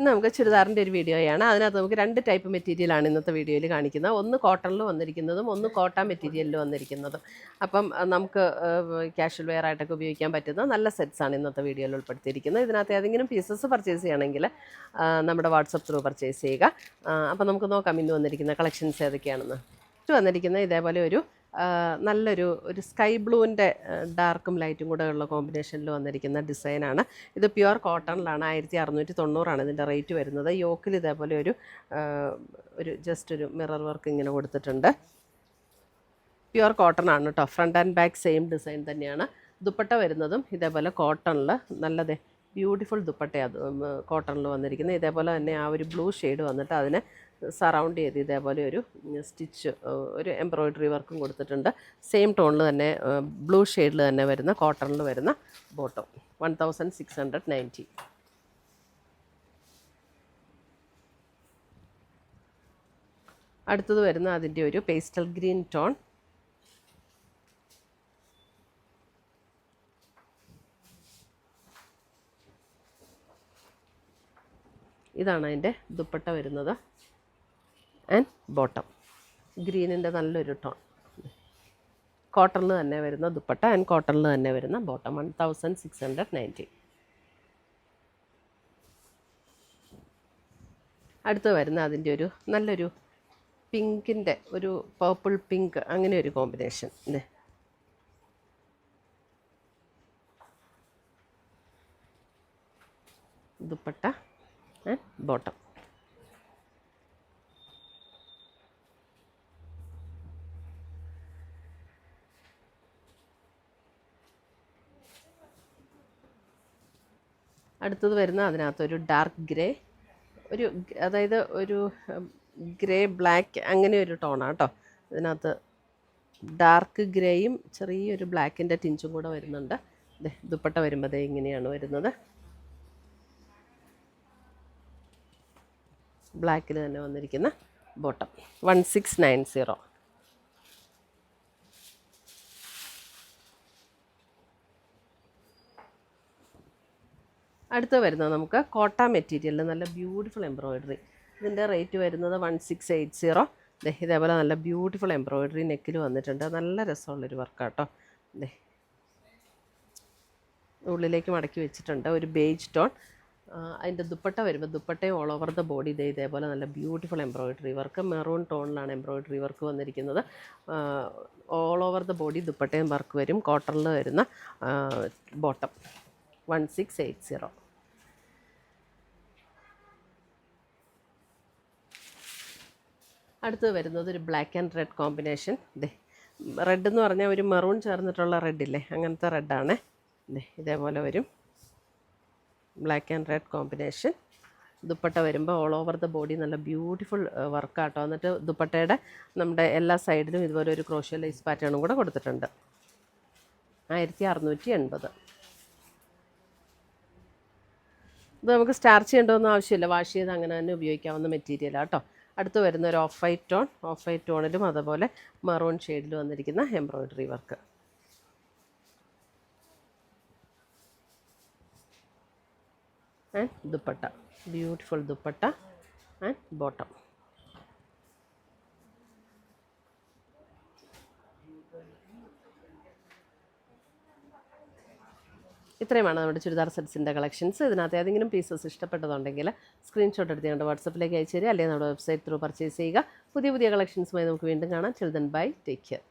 നമുക്ക് ചുരിദാറിൻ്റെ ഒരു വീഡിയോയാണ്. അതിനകത്ത് നമുക്ക് 2 ടൈപ്പ് മെറ്റീരിയലാണ് ഇന്നത്തെ വീഡിയോയിൽ കാണിക്കുന്നത്. ഒന്ന് കോട്ടണിൽ വന്നിരിക്കുന്നതും ഒന്ന് കോട്ടൺ മെറ്റീരിയലിൽ വന്നിരിക്കുന്നതും. അപ്പം നമുക്ക് ക്യാഷ്വൽ വെയർ ആയിട്ടൊക്കെ ഉപയോഗിക്കാൻ പറ്റുന്ന നല്ല സെറ്റ്സാണ് ഇന്നത്തെ വീഡിയോയിൽ ഉൾപ്പെടുത്തിയിരിക്കുന്നത്. ഇതിനകത്ത് ഏതെങ്കിലും പീസസ് പർച്ചേസ് ചെയ്യണമെങ്കിൽ നമ്മുടെ വാട്സപ്പ് ത്രൂ പർച്ചേസ് ചെയ്യുക. അപ്പം നമുക്ക് നോക്കാം ഇന്ന് വന്നിരിക്കുന്ന കളക്ഷൻസ് ഏതൊക്കെയാണെന്ന്. വന്നിരിക്കുന്നത് ഇതേപോലെ ഒരു നല്ലൊരു സ്കൈ ബ്ലൂവിൻ്റെ ഡാർക്കും ലൈറ്റും കൂടെ ഉള്ള കോമ്പിനേഷനിൽ വന്നിരിക്കുന്ന ഡിസൈനാണ്. ഇത് പ്യുവർ കോട്ടണിലാണ്. 1690 ഇതിൻ്റെ റേറ്റ് വരുന്നത്. യോക്കിൽ ഇതേപോലെ ഒരു ജസ്റ്റ് ഒരു മിറർ വർക്ക് ഇങ്ങനെ കൊടുത്തിട്ടുണ്ട്. പ്യുവർ കോട്ടൺ ആണ് കേട്ടോ. Front and back same design തന്നെയാണ്. ദുപ്പട്ട വരുന്നതും ഇതേപോലെ കോട്ടണിൽ നല്ലത് ബ്യൂട്ടിഫുൾ ദുപ്പട്ടയാണ് കോട്ടണിൽ വന്നിരിക്കുന്നത്. ഇതേപോലെ തന്നെ ആ ഒരു ബ്ലൂ ഷെയ്ഡ് വന്നിട്ട് അതിനെ സറൗണ്ട് ചെയ്ത് ഇതേപോലെ ഒരു സ്റ്റിച്ച് ഒരു എംബ്രോയ്ഡറി വർക്കും കൊടുത്തിട്ടുണ്ട്. സെയിം ടോണിൽ തന്നെ ബ്ലൂ ഷെയ്ഡിൽ തന്നെ വരുന്ന കോട്ടണിൽ വരുന്ന ബോട്ടം 1690. അടുത്തത് വരുന്ന അതിൻ്റെ ഒരു പേസ്റ്റൽ ഗ്രീൻ ടോൺ. ഇതാണ് അതിൻ്റെ ദുപ്പട്ട വരുന്നത് ആൻഡ് ബോട്ടം. ഗ്രീനിൻ്റെ നല്ലൊരു ടോൺ. കോട്ടണിൽ തന്നെ വരുന്ന ദുപ്പട്ട ആൻഡ് കോട്ടണിൽ തന്നെ വരുന്ന ബോട്ടം 1690. അടുത്ത് വരുന്ന അതിൻ്റെ ഒരു നല്ലൊരു പിങ്കിൻ്റെ ഒരു പർപ്പിൾ പിങ്ക് അങ്ങനെ ഒരു കോമ്പിനേഷൻ. Dupatta and bottom. അടുത്തത് വരുന്ന അതിനകത്തൊരു ഡാർക്ക് ഗ്രേ, അതായത് ഒരു ഗ്രേ ബ്ലാക്ക് അങ്ങനെ ഒരു ടോണാണ് കേട്ടോ. ഇതിനകത്ത് ഡാർക്ക് ഗ്രേയും ചെറിയൊരു ബ്ലാക്കിൻ്റെ ടിഞ്ചും കൂടെ വരുന്നുണ്ട്. ദുപ്പട്ട വരുമ്പോൾ ഇങ്ങനെയാണ് വരുന്നത്. ബ്ലാക്കിൽ തന്നെ വന്നിരിക്കുന്ന ബോട്ടം 1690. അടുത്ത് വരുന്നത് നമുക്ക് കോട്ട മെറ്റീരിയലിൽ നല്ല ബ്യൂട്ടിഫുൾ എംബ്രോയ്ഡറി. ഇതിൻ്റെ റേറ്റ് വരുന്നത് 1680. ഇതേപോലെ നല്ല ബ്യൂട്ടിഫുൾ എംബ്രോയ്ഡറി നെക്കിൽ വന്നിട്ടുണ്ട്. നല്ല രസമുള്ളൊരു വർക്കാട്ടോ. ഉള്ളിലേക്ക് മടക്കി വെച്ചിട്ടുണ്ട്. ഒരു ബേജ് ടോൺ. അതിൻ്റെ ദുപ്പട്ട വരുമ്പോൾ ദുപ്പട്ടയും ഓൾ ഓവർ ദ ബോഡി ഇതേപോലെ നല്ല ബ്യൂട്ടിഫുൾ എംബ്രോയ്ഡറി വർക്ക്. മെറൂൺ ടോണിലാണ് എംബ്രോയ്ഡറി വർക്ക് വന്നിരിക്കുന്നത്. ഓൾ ഓവർ ദ ബോഡി ദുപ്പട്ടയും വർക്ക് വരും. കോട്ടണിൽ വരുന്ന ബോട്ടം 1680. അടുത്ത് വരുന്നത് ഒരു black and red combination. Red എന്ന് പറഞ്ഞാൽ ഒരു മെറൂൺ ചേർന്നിട്ടുള്ള റെഡില്ലേ, അങ്ങനത്തെ റെഡാണ്. ഇതേപോലെ വരും black and red combination. Dupatta വരുമ്പോൾ ഓൾ ഓവർ ദ ബോഡി നല്ല ബ്യൂട്ടിഫുൾ വർക്കാട്ടോ. എന്നിട്ട് ദുപ്പട്ടയുടെ നമ്മുടെ എല്ലാ സൈഡിലും ഇതുപോലെ ഒരു ക്രോഷ്യോ ലേസ് പാറ്റേണും കൂടെ കൊടുത്തിട്ടുണ്ട്. 1680. ഇത് നമുക്ക് സ്റ്റാർച്ച് ചെയ്യേണ്ടതൊന്നും ആവശ്യമില്ല. വാഷ് ചെയ്ത് അങ്ങനെ തന്നെ ഉപയോഗിക്കാവുന്ന മെറ്റീരിയലാണ് കേട്ടോ. അടുത്ത് വരുന്ന ഒരു ഓഫ് വൈറ്റ് ടോണിലും അതുപോലെ മെറൂൺ ഷെയ്ഡിൽ വന്നിരിക്കുന്ന embroidery work. And dupatta beautiful dupatta and bottom. ഇത്രയുമാണ് നമ്മുടെ ചുരിദാർ സെറ്റ്സിൻ്റെ കളക്ഷൻസ്. ഇതിനകത്ത് ഏതെങ്കിലും പീസസ് ഇഷ്ടപ്പെട്ടതുണ്ടെങ്കിൽ സ്ക്രീൻഷോട്ട് എടുത്ത് ഞങ്ങളുടെ വാട്സപ്പിലേക്ക് അയച്ചു തരിക, അല്ലെങ്കിൽ നമ്മുടെ വെബ്സൈറ്റ് ത്രൂ പർച്ചേസ് ചെയ്യുക. പുതിയ കളക്ഷൻസുമായി നമുക്ക് വീണ്ടും കാണാം. ചിൽ ദെൻ ബൈ, ടേക്ക് കെയർ.